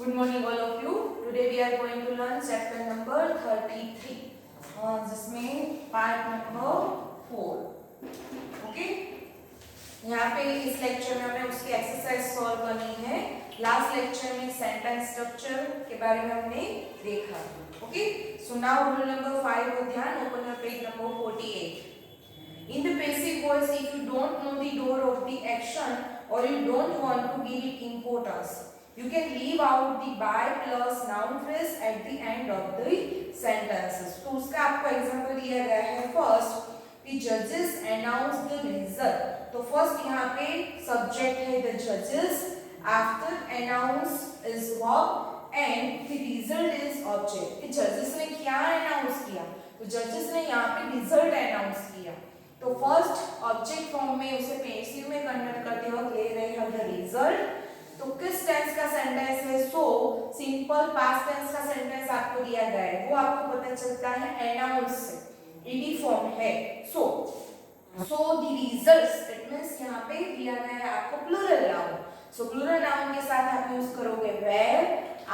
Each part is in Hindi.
Good morning all of you. Today we are going to learn chapter number 33 जिसमें पार्ट नंबर 4. ओके, यहाँ पे इस लेक्चर में हमें उसकी एक्सरसाइज सॉल्व करनी है. लास्ट लेक्चर में सेंटेंस स्ट्रक्चर के बारे में हमने देखा. Okay, so now rule number 5 को ध्यान. Open your page number 48. In the passive voice, if you don't know the door of the action or you don't want to give it importance, you can leave out the by plus noun phrase at the end of the sentences. तो उसका आपको एग्जांपल दिया गया है. First, the judges announce the result. तो फर्स्ट यहाँ पे सब्जेक्ट है the judges, after announce is verb and the result is object. कि judges ने क्या announce किया? तो judges ने यहाँ पे result announce किया. तो फर्स्ट ऑब्जेक्ट फॉर्म में उसे पेसिव में कन्वर्ट करते वक्त ले रहे हैं द रिजल्ट. तो किस टेंस का सेंटेंस है? सो सिंपल पास्ट टेंस का सेंटेंस आपको दिया गया है, वो आपको पता चलता है अनाउंस से. ईडी फॉर्म है. So the results, it means यहाँ पे दिया गया है आपको plural noun. So plural noun के साथ आप यूज करोगे were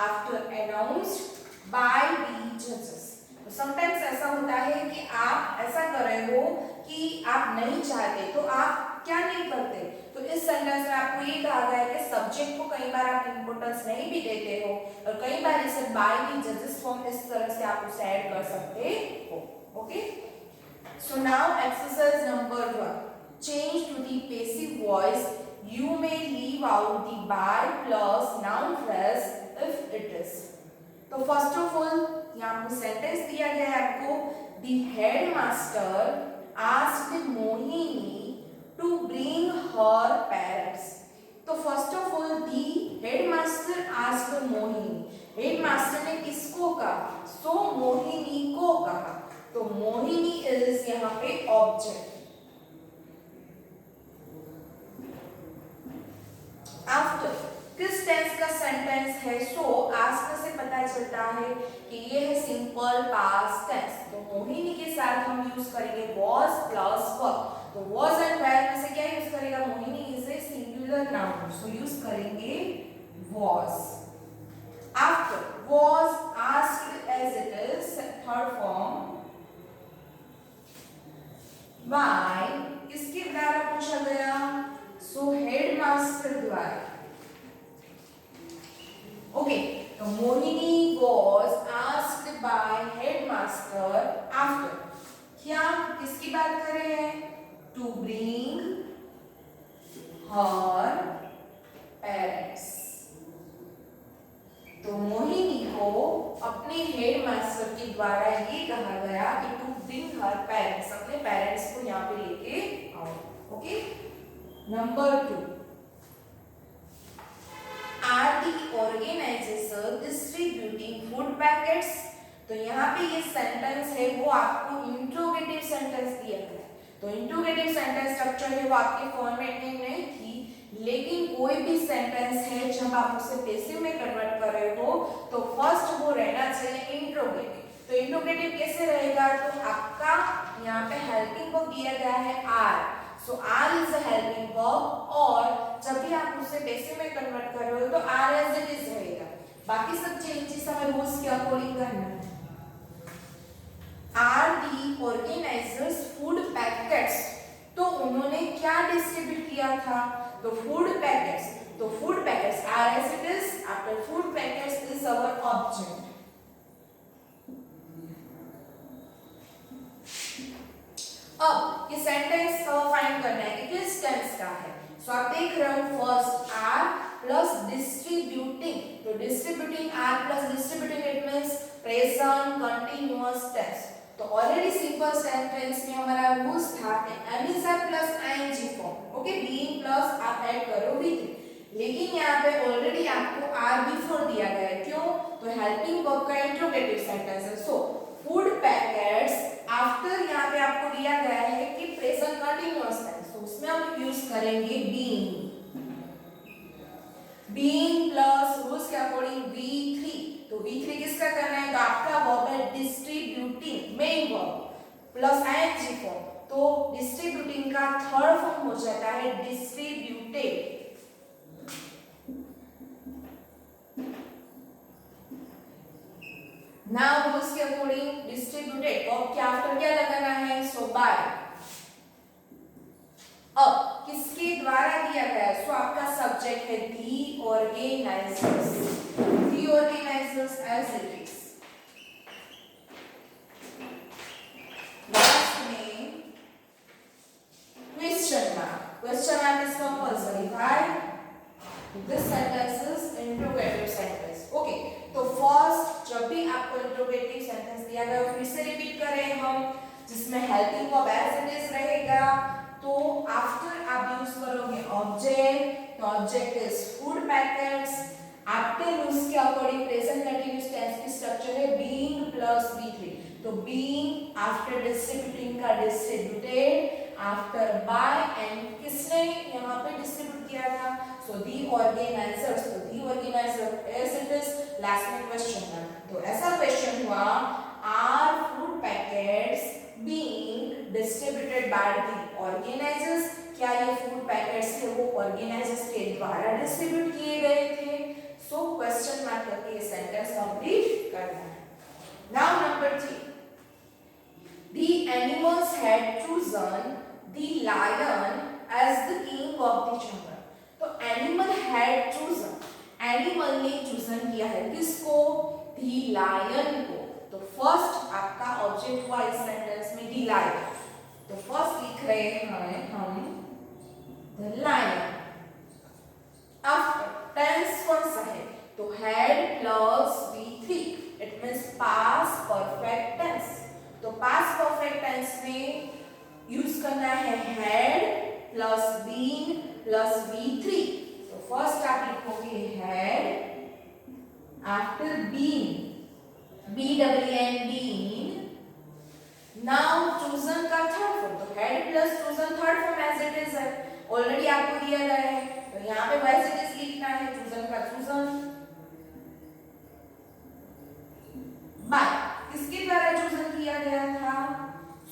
after announced by the जजेस. समटाइम्स ऐसा होता है कि आप ऐसा कर रहे हो कि आप नहीं चाहते, तो आप क्या नहीं करते. तो इस सेंटेंस में आपको ये कहा गया है कि सब्जेक्ट को कई बार आप इंपोर्टेंस नहीं भी देते हो और कई बार इसे बाय द जजेस फॉर्म इस तरह से आप उसे ऐड कर सकते हो. Okay, so now exercise number 1. Change to the passive voice. You may leave out the by plus noun phrase if it is. तो फर्स्ट ऑफ ऑल यहाँ आपको सेंटेंस दिया गया है आपको. The headmaster asked Mohini to bring her parents. तो first of all the headmaster asked Mohini. Headmaster ने किसको कहा? सो मोहिनी को कहा. तो मोहिनी इज यहाँ पे ऑब्जेक्ट. आफ्टर किस टेंस का सेंटेंस है? सो आस्क से पता चलता है कि ये है सिंपल पास्ट टेंस. तो मोहिनी के साथ हम यूज करेंगे was प्लस वर्ब. तो was एंड were में से क्या यूज करेगा? Mohini is a singular noun, so use करेंगे was. After was asked as it is, third form by किसके द्वारा पूछा गया? सो हेडमास्टर द्वारा. ओके, तो Mohini was asked by headmaster after. क्या किसकी बात कर रहे हैं? To bring her parents. तो मोहिनी को अपने हेडमास्टर के द्वारा ये कहा गया कि to bring her parents, अपने पेरेंट्स को यहाँ पे लेके आओ. Okay, number 2. Are the organizer distributing food packets? तो यहाँ पे ये सेंटेंस है वो आपको इंट्रोगेटिव सेंटेंस दिया गया है. तो इंट्रोगेटिव सेंटेंस स्ट्रक्चर है वो आपके फॉर्मेट में नहीं थी, लेकिन कोई भी सेंटेंस है जब आप उसे पैसिव में कन्वर्ट कर रहे हो तो फर्स्ट वो रहना चाहिए इंट्रोगेटिव. तो इंट्रोगेटिव कैसे रहेगा? तो आपका यहाँ पे हेल्पिंग वर्ब दिया गया है are. So are is a helping verb और जब भी आप उसे पैसिव में कन्वर्ट कर रहे हो तो आर एज इट इज रहेगा. बाकी सब चेंजेस हमें रूल्स के अकॉर्डिंग करना है. Are the organisers food packets. तो उन्होंने क्या डिस्ट्रीब्यूट किया था? तो फूड पैकेट्स. तो food packets are as it is, after food packets is our object. अब ये सेंटेंस फाइंड करना है कि किस टेंस का है. सो आप देख रहे हो फर्स्ट आर प्लस डिस्ट्रीब्यूटिंग. तो distributing are plus distributing it means present continuous tense. तो ऑलरेडी सिंपल सेंटेंस में हमारा रूल्स था कि am is are plus ING form. Okay, being plus आप ऐड करो विद. लेकिन यहाँ पे ऑलरेडी आपको आर बिफोर दिया गया है. क्यों? तो हेल्पिंग वर्ब का इंट्रोगेटिव सेंटेंस है. सो फूड पैकेट्स आफ्टर यहाँ पे आपको दिया गया है कि प्रेजेंट कंटीन्यूअस टेंस, तो उसमें हम यूज करेंगे बीइंग. बीइंग प्लस रूल्स के अकॉर्डिंग V3. तो V3 किसका करना है? तो आपका वर्ब है distributing, main verb plus ING form. तो डिस्ट्रीब्यूटिंग का थर्ड फॉर्म हो जाता है डिस्ट्रीब्यूटेड. नाउ रूल्स के अकॉर्डिंग डिस्ट्रीब्यूटेड वर्ब के आफ्टर क्या लगाना है, सो बाय। अब किसके द्वारा दिया गया, सो आपका सब्जेक्ट है the organisers, the organisers as it is. Last में question mark is compulsory. Why? This sentence is interrogative sentence. Okay, तो फर्स्ट जब भी आपको इंट्रोगेटिव सेंटेंस दिया गया फिर से रिपीट करें हम, जिसमें helping verb as it is रहेगा। तो आफ्टर आप यूज करोगे ऑब्जेक्ट, तो object is food packets. After उसके अकॉर्डिंग प्रेजेंट कंटीन्यूअस टेंस की स्ट्रक्चर है बीइंग प्लस बी3। तो बीइंग आफ्टर डिस्ट्रीब्यूटिंग का डिस्ट्रीब्यूटेड, आफ्टर बाय एंड किसने यहाँ पे डिस्ट्रीब्यूट किया था, सो दी ऑर्गेनाइजर्स। तो the organiser as it is. Last में क्वेश्चन है, तो ऐसा क्वेश्चन हुआ are food packets being distributed by the organisers, क्या ये फूड पैकेट्स थे वो ऑर्गेनाइजर्स के द्वारा डिस्ट्रीब्यूट किए गए थे। सो क्वेश्चन मार्क करके ये सेंटेंस कंप्लीट करना है। Now number 3, the animals had chosen the lion as the king of the jungle। तो animal had chosen, animal ने chosen किया है किसको, the lion को। तो फर्स्ट आपका ऑब्जेक्ट हुआ इस सेंटेंस में the lion। तो फर्स्ट लिख रहे हैं हम the lion। आफ्टर टेंस कौन सा है, तो had plus V3, it means past perfect tense. तो पास्ट परफेक्ट टेंस में यूज करना है had plus been plus V3। तो फर्स्ट आप लिखोगे had, after been, B-E-E-N, been। Now chosen का थर्ड फॉर्म, तो had plus chosen third form as it is है, ऑलरेडी आपको दिया गया है। तो यहाँ पे एज इट इज लिखना है, chosen का chosen बाय किसके द्वारा चूजन किया गया था,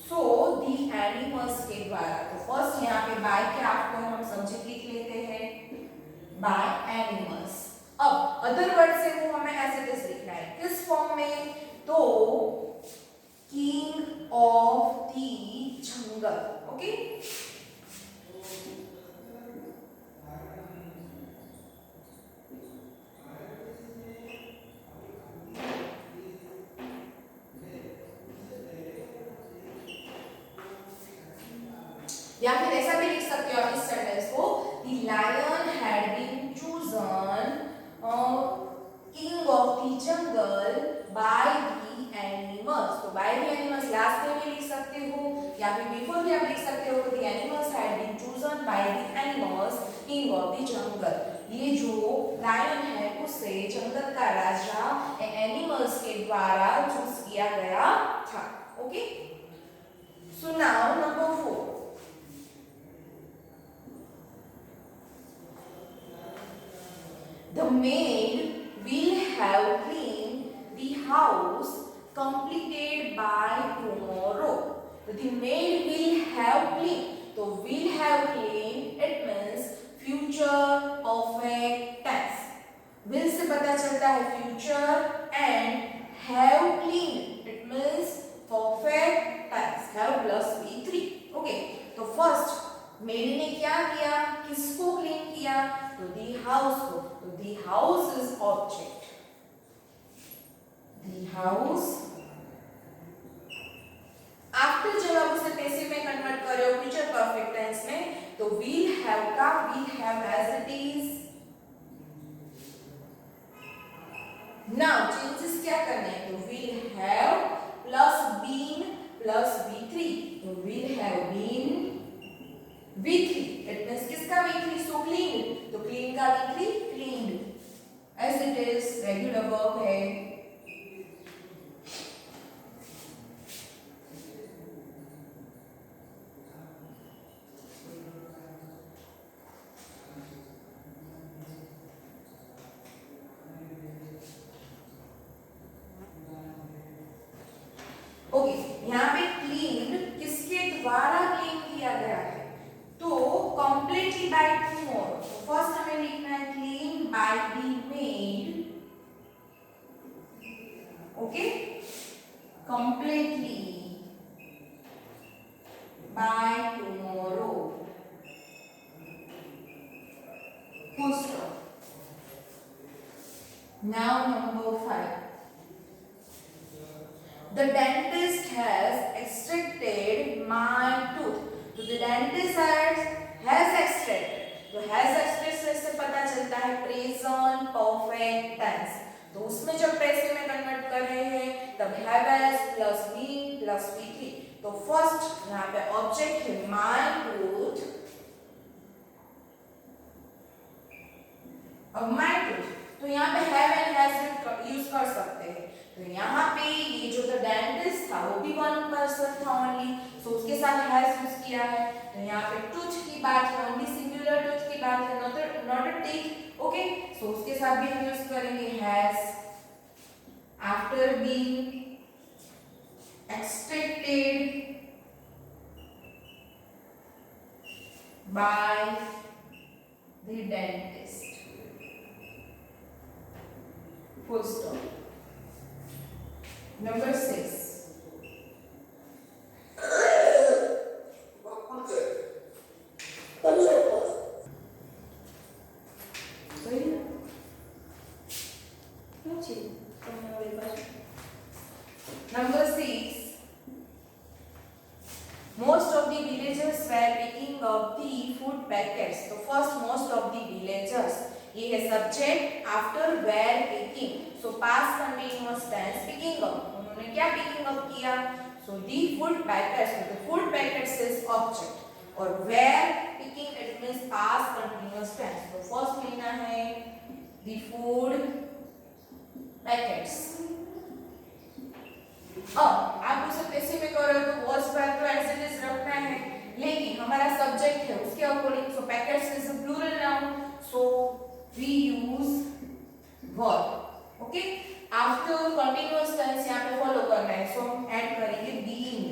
सो दी एनिमल्स के द्वारा। तो फर्स्ट यहाँ पे बाय के आपको हम सब्जेक्ट लिख लेते हैं बाय एनिमल्स। अब अदर वर्ड से वो हमें एज इट इज लिखना है किस फॉर्म में, तो king of the jungle. Okay, या फिर ऐसा भी लिख सकते हो आप इस सेंटेंस को, the lion had been chosen king of the jungle by the animals। तो by the animals लास्ट में भी लिख सकते हो या फिर बिफोर भी आप लिख सकते हो, the animals had been chosen by the animals king of the jungle। ये जो लायन है उसे जंगल का राजा एनिमल्स के द्वारा चूज किया गया था। Okay, so now number 4, the maid will have cleaned the house completed by tomorrow। तो the maid will have cleaned, तो will have cleaned it means future perfect tense। will से पता चलता है future and have cleaned it means perfect tense, have plus V3। Okay, तो फर्स्ट मेरी ने क्या किया, किसको क्लीन किया, तो दी हाउस को। तो the house is object, the house. After जब आप उसे पैसिव में कन्वर्ट कर रहे हो फ्यूचर परफेक्ट टेंस में, तो विल हैव का will have as it is. Now changes क्या करने हैं, तो will have plus been plus V3। तो will have been V3, it means किसका V3, सो क्लीन। तो क्लीन का V3 cleaned as it is, regular verb है। ओके, यहाँ पे क्लीन्ड किसके द्वारा क्लीन किया गया है, तो completely by tomorrow। तो फर्स्ट हमें लिखना है clean by the maid। Okay, full stop. Now number 5. The dentist has extracted my tooth. तो the dentist has extracted. तो has extracted से पता चलता है present perfect tense. तो उसमें जब पैसे में कन्वर्ट कर रहे हैं तब have has plus been plus be3. तो फर्स्ट यहाँ पे ऑब्जेक्ट है my tooth. अब my tooth तो यहाँ पे have and has यूज कर सकते हैं. तो यहाँ पे ये जो द डेंटिस्ट था वो भी वन पर्सन था ओनली, सो उसके साथ हैज यूज किया है. तो यहाँ पे टूथ की बात है, ओनली सिंगुलर टूथ की बात है, नॉट अ टीथ. ओके, सो उसके साथ भी हम यूज करेंगे has. After being extracted by the dentist. Full stop. Number 6. Number 6. Most of the villagers were picking up the food packets. So first, most of the villagers. ये है subject after were picking. So past continuous tense picking up. उन्होंने क्या पिकिंग अप किया? So the food packets. तो फूड पैकेट्स इज ऑब्जेक्ट और were picking it means past continuous tense. तो फर्स्ट लेना है दी फूड पैकेट्स. अब आप उसे पैसे में करो तो वॉज वर्ब तो एज इट इज रखना है, लेकिन हमारा सब्जेक्ट है उसके according. So packets is a plural noun, so we use verb. okay, after continuous tense यहाँ पे फॉलो करना है, सो हम ऐड करेंगे being.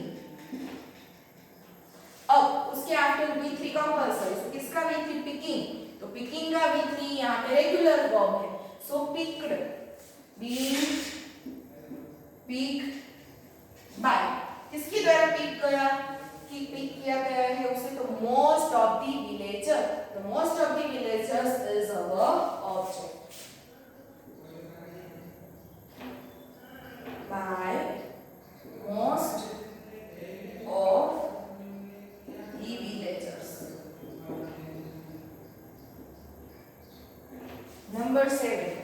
अब उसके आफ्टर V3 कंपल्सरी. सो किसका V3? पिकिंग. तो पिकिंग का V3 यहाँ पे रेगुलर वर्ब है, सो picked. being picked by. किसके द्वारा पिक किया कि पिक किया गया है उसे? तो मोस्ट ऑफ द विलेजर. तो most of the villagers is our object. By most of the villagers. Number 7.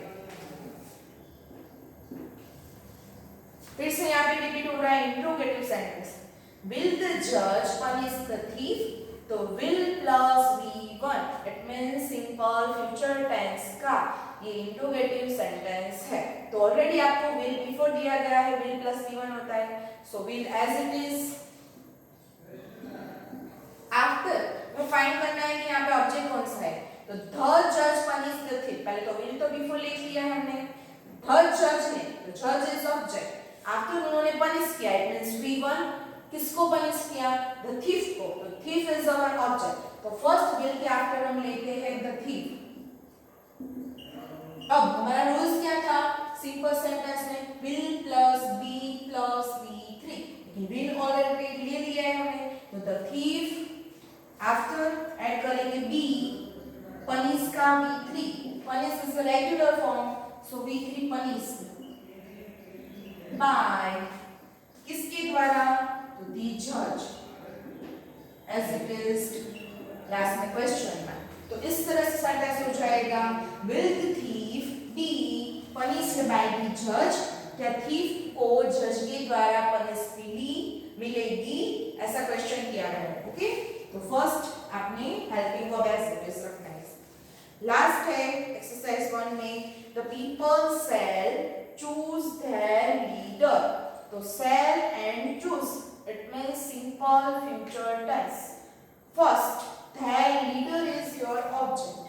फिर से यहाँ पे रिपीट हो रहा है interrogative sentence. Will the judge punish the thief? तो will plus V1 it means simple future tense का ये इंट्रोगेटिव सेंटेंस है. तो ऑलरेडी आपको will बिफोर दिया गया है, will plus V1 होता है. So will as it is. After हमें फाइंड करना है कि यहाँ पे ऑब्जेक्ट कौन सा है. तो the judge punish the thief. पहले तो will तो बिफोर लिख लिया है हमने. The judge ने, तो judge is object. आफ्टर उन्होंने पनिश किया इट मींस V1. किसको पनिश किया? द थीफ को. तो थीफ इज आवर ऑब्जेक्ट. तो फर्स्ट विल के आफ्टर हम लेते हैं द थीफ. अब हमारा रूल्स क्या था? सिंपल सेंटेंस में will plus be plus V3. लेकिन विल ऑलरेडी ले लिया है हमने, तो द थीफ आफ्टर ऐड करेंगे बी. पनिश का V3. Punish is the regular form, so V3 punish by. किसके द्वारा? तो दी जज एज इट इज लास्ट में क्वेश्चन में. तो इस तरह से सेंटेंस हो जाएगा will the thief be punished by the जज. क्या थीफ को जज के द्वारा पनिशमेंट मिलेगी? ऐसा क्वेश्चन किया गया है. ओके, तो फर्स्ट आपने helping verb as it is रखना है. लास्ट है एक्सरसाइज 1 में the people sell choose their leader. तो sell and choose it means simple future tense. First, their leader is your object.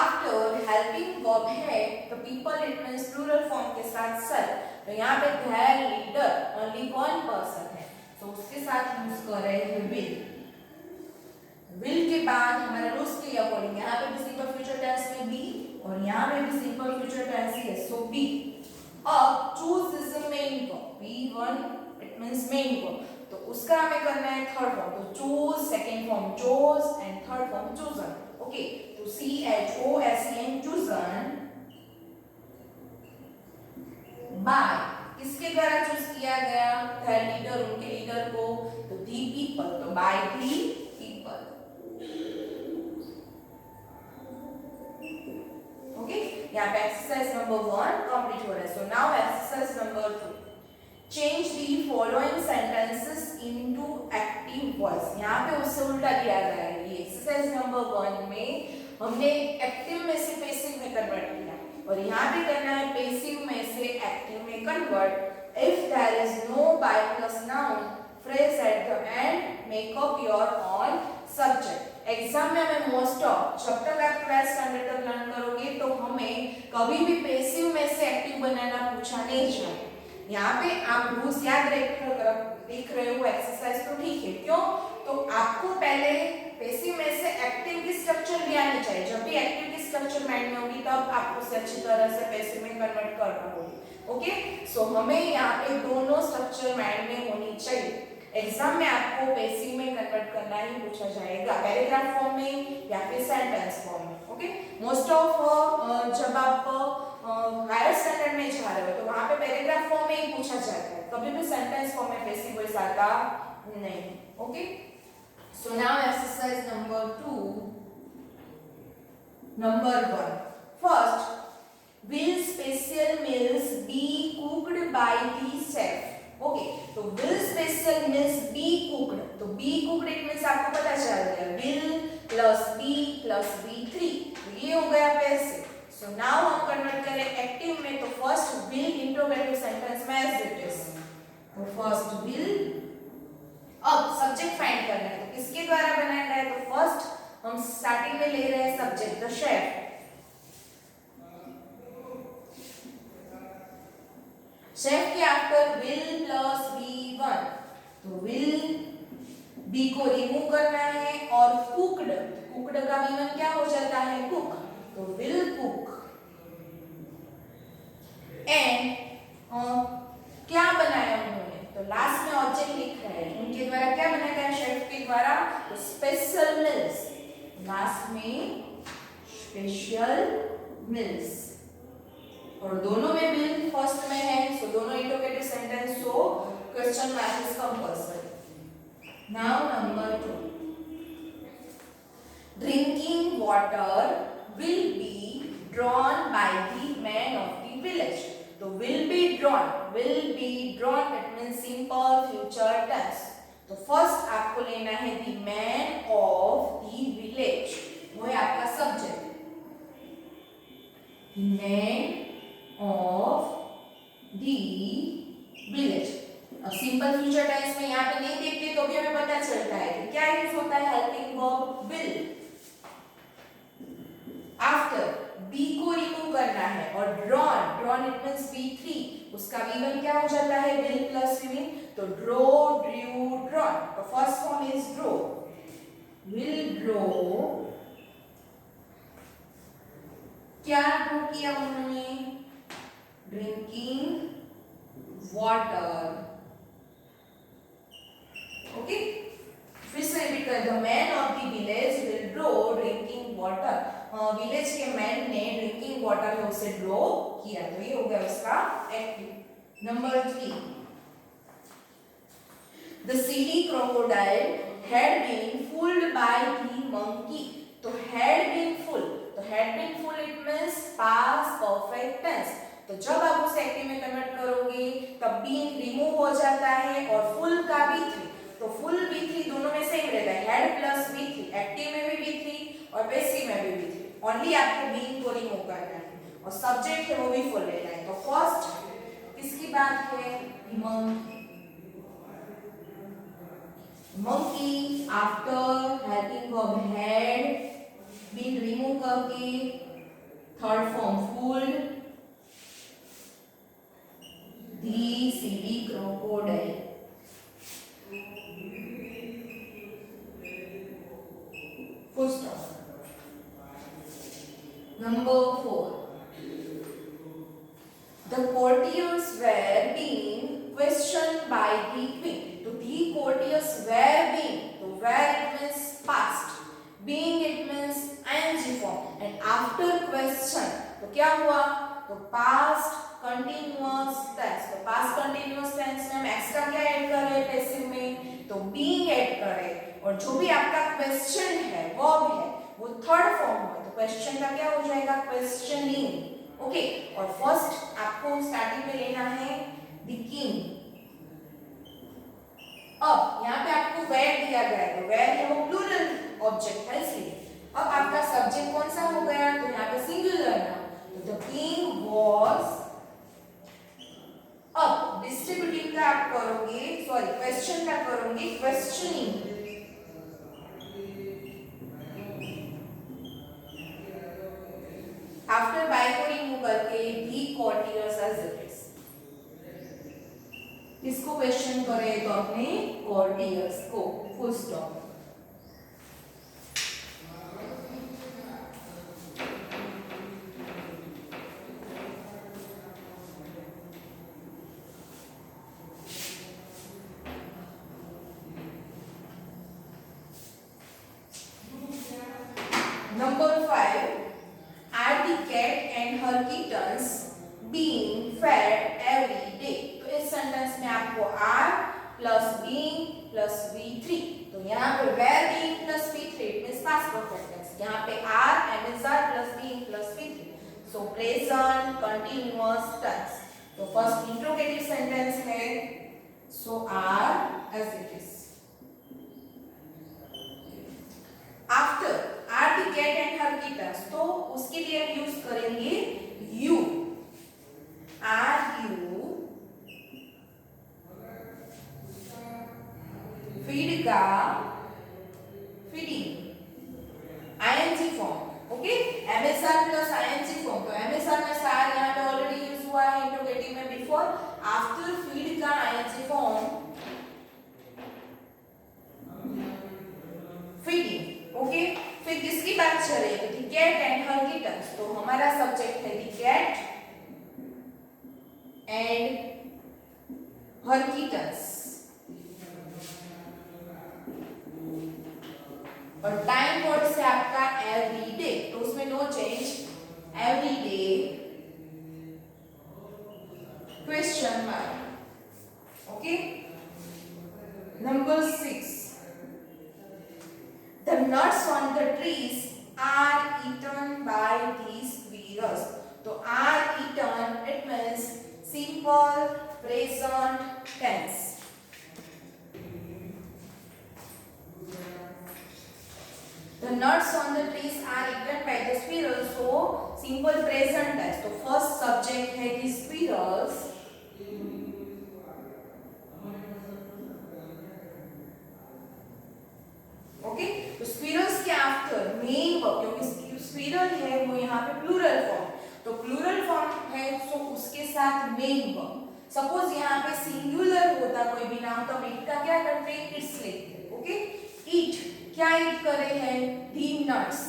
After helping verb है तो people it means plural form के साथ sell. तो यहाँ पे their leader only one person है, तो उसके साथ यूज कर रहे हैं will. will के बाद हमारे रूल्स के अकॉर्डिंग यहाँ पे भी सिंपल फ्यूचर टेंस में be और यहाँ पे भी सिंपल फ्यूचर टेंस है, सो be. अब choose is the main verb. B1 it means main verb. तो उसका हमें करना है थर्ड form, तो choose, second form chose and third form chosen. Okay, तो CHOSEN chosen by किसके द्वारा चूज किया गया? थर्ड लीडर, उनके लीडर को, तो दी पीपल, तो बाय दी पीपल. ओके, यहाँ पे एक्सरसाइज नंबर 1 कंप्लीट हो रहा है. सो now exercise number 2. Change the following sentences into active voice. यहाँ पे उससे उल्टा किया गया है. ये एक्सरसाइज नंबर 1 में हमने एक्टिव में से पैसिव में कन्वर्ट किया और यहाँ पे करना है पैसिव में से एक्टिव में convert. If there is no by plus noun phrase at the end make up your own subject. Exam में हमें मोस्ट ऑफ जब तक आप क्लास स्टैंडर्ड तक लर्न करोगे तो हमें कभी भी पैसिव में से एक्टिव बनाना पूछा नहीं जाए. यहाँ पे आप रूल्स याद देख रहे हो एक्सरसाइज तो ठीक है. क्यों? तो आपको पहले पैसिव में से एक्टिव की स्ट्रक्चर भी आनी चाहिए. जब भी एक्टिव की स्ट्रक्चर माइंड में होगी तब आप उसे अच्छी तरह से पैसिव में कन्वर्ट कर पाओगे. ओके, सो हमें यहाँ पे दोनों स्ट्रक्चर माइंड में होनी चाहिए. एग्जाम में आपको पैसिव में कन्वर्ट करना ही पूछा जाएगा, पैराग्राफ फॉर्म में या फिर सेंटेंस फॉर्म में. ओके, मोस्ट ऑफ जब आप हायर स्टैंडर्ड में जा रहे हो तो वहां पे पैराग्राफ फॉर्म में ही पूछा जाता है, कभी भी सेंटेंस फॉर्म में पैसिव वॉइस आता नहीं. Okay, so now exercise number 2. Number 1. First, will special meals be cooked by the chef? Okay, तो will special meals be cooked, तो be cooked इट मींस आपको पता चल गया will plus be plus be3, तो ये हो गया पैसिव. सो नाउ हम कन्वर्ट करें एक्टिव में, तो फर्स्ट will इंट्रोगेटिव सेंटेंस में एज इट इज, तो फर्स्ट will. अब सब्जेक्ट फाइंड करना है, तो किसके द्वारा बनाया गया है? तो फर्स्ट हम स्टार्टिंग में ले रहे हैं सब्जेक्ट द शेफ. शेफ के आफ्टर will प्लस be1, तो will be को रिमूव करना है और cooked, cooked का भी1 क्या हो जाता है? cook, तो will cook. एंड क्या बनाया उन्होंने? तो लास्ट में ऑब्जेक्ट लिख रहे हैं, उनके द्वारा क्या बनाया गया? शेफ के द्वारा तो स्पेशल मिल्स. लास्ट में स्पेशल मिल्स और दोनों में will फर्स्ट में है, सो दोनों interrogative sentence, so question mark is compulsory. Now number 2. Drinking water will be drawn by the man of the village. तो will be drawn it means simple future tense. तो फर्स्ट आपको लेना है the man of the village, वो है आपका subject. man of the village. अब सिंपल फ्यूचर टेंस में यहाँ पे नहीं देखते तो भी हमें पता चलता है कि क्या यूज होता है helping verb will. After be को रिमूव करना है और ड्रॉन इट मींस be3, उसका v1 क्या हो जाता है? will प्लस v1, तो ड्रॉ ड्रू ड्रॉन, तो first form is draw. will draw, क्या ड्रॉ किया उन्होंने? Drinking water. ओके, फिर से रिपीट कर. The man of the village will draw drinking water. Village के मैन ने ड्रिंकिंग वाटर में उसे ड्रॉ किया, तो ये हो गया उसका active. Number 3. The silly crocodile had been fooled by the monkey. तो had been full, तो had been full it means past perfect tense. तो जब आप उसे एक्टिव में कन्वर्ट करोगे तब बीन रिमूव हो जाता है और फुल का be3, तो फुल be3 दोनों में सेम रहता है. had प्लस be3, एक्टिव में भी be3 और पैसिव में भी be3. ओनली आपको बीन को रिमूव करना है और सब्जेक्ट है वो भी फुल लेना है. तो फर्स्ट किसकी बात है? monkey after helping verb had been remove करके third form full. the silly crocodile. Full stop. Number 4. The courtiers were being questioned by the queen. तो the courtiers were being, क्या हुआ, तो पास्ट कंटिन्यूअस टेंस। तो पास्ट कंटिन्यूअस टेंस में हम एक्स्ट्रा क्या ऐड कर रहे हैं पैसिव में, तो बीइंग ऐड कर रहे हैं। और जो भी आपका क्वेश्चन है, वर्ब है, वो थर्ड फॉर्म में, तो क्वेश्चन का क्या हो जाएगा, क्वेश्चनिंग। ओके, और फर्स्ट आपको स्टार्टिंग में लेना है द किंग। अब यहाँ पे आपको वेयर दिया गया है, तो वेयर है वो प्लूरल ऑब्जेक्ट है, इसलिए अब आपका सब्जेक्ट कौन सा हो गया, तो यहाँ पे सिंगुलर ना, तो द किंग वाज। अब डिस्ट्रीब्यूटिव का आप करोगे, सॉरी क्वेश्चन का करोगे क्वेश्चनिंग। आफ्टर बाय को रिमूव करके बी कॉर्टियर्स एज इट इज, इसको क्वेश्चन करे तो अपने कॉर्टियर्स को, full stop. Number 5, are the cat and her kittens being fed every day? तो इस सेंटेंस में आपको are plus being plus V3, तो यहाँ पे where being plus V3 it means past perfect tense, यहाँ पे are MSR plus being plus V3, so present continuous tense। तो first interrogative sentence है, so are as it is। After are the cat and her kittens, तो उसके लिए हम यूज करेंगे यू। आर यू फीड का feeding ING form. Okay, MSR plus ING form, तो एमएसआर में सार यहाँ पे ऑलरेडी यूज हुआ है इंट्रोगेटिव में बिफोर। आफ्टर फीड का आईएनजी फॉर्म फीडिंग। ओके, फिर किसकी बात चल रही है, the cat and her kittens, तो हमारा सब्जेक्ट है the cat and her kittens. और टाइम वर्ड से आपका एवरी डे, तो उसमें no change, every day question mark. Okay, number 6, the nuts on the trees are eaten by the squirrels, तो are eaten it means simple present tense। the nuts on the trees are eaten by the squirrels, so simple present tense, तो first subject है the squirrels, ओके। तो स्क्विरल्स के आफ्टर मेन वर्ब, क्योंकि स्क्विरल है वो यहाँ पे प्लूरल फॉर्म, तो प्लूरल फॉर्म है तो उसके साथ मेन वर्ब। सपोज यहाँ पे सिंगुलर होता कोई भी नाउन, तो हम इट का क्या करते हैं, इट्स लिखते हैं। ओके, ईट, क्या ईट करे हैं, the nuts,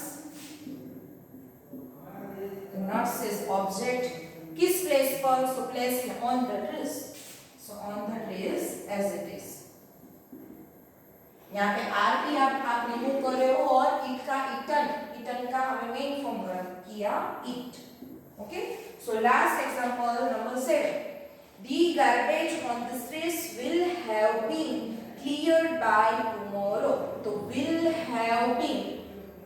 nuts is object, किस प्लेस पर, सो प्लेस है on the trees, so on the trees as it is. यहाँ पे आर भी आप रिमूव कर रहे हो, और इट का इटन, इटन का हमें मेन फॉर्म किया it. Okay, so last example number 7, the garbage on the streets will have been cleared by tomorrow, तो विल हैव बीन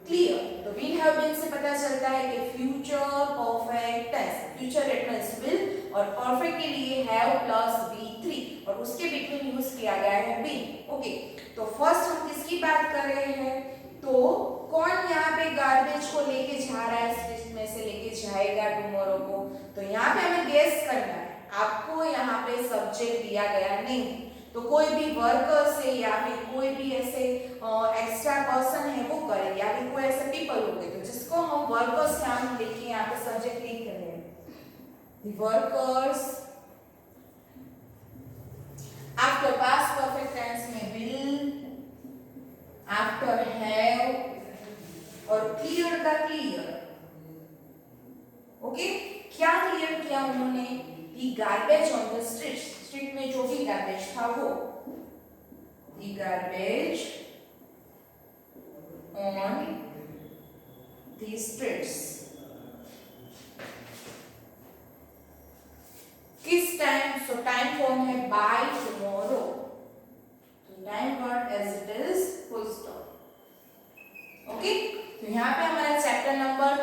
क्लियर, तो विल हैव बीन से पता चलता है कि future perfect tense, future it means will, और परफेक्ट के लिए हैव प्लस V3, और उसके बिटवीन यूज किया गया है बीन। ओके, तो फर्स्ट हम किसकी बात कर रहे हैं, तो कौन यहाँ पे गार्बेज को लेके जा रहा है, स्ट्रीट में से लेके जाएगा टुमारो को, तो यहाँ पे हमें गेस करना है। आपको यहाँ पे सब्जेक्ट दिया गया नहीं, तो कोई भी वर्कर से या फिर कोई भी ऐसे एक्स्ट्रा पर्सन है वो करेंगे, या फिर कोई ऐसे पीपल होंगे, तो जिसको हम वर्कर्स नाम लेके यहाँ पे सब्जेक्ट लिख रहे हैं, workers. After past perfect tense में विल, आफ्टर हैव, और क्लियर का क्लियर। ओके, क्या क्लियर किया उन्होंने, the garbage on the street, street में जो भी गार्बेज था वो, the garbage on the streets. किस टाइम, सो टाइम फॉर्म है बाय टुमारो, तो time word as it is full stop. Okay, तो यहाँ पे हमारा चैप्टर नंबर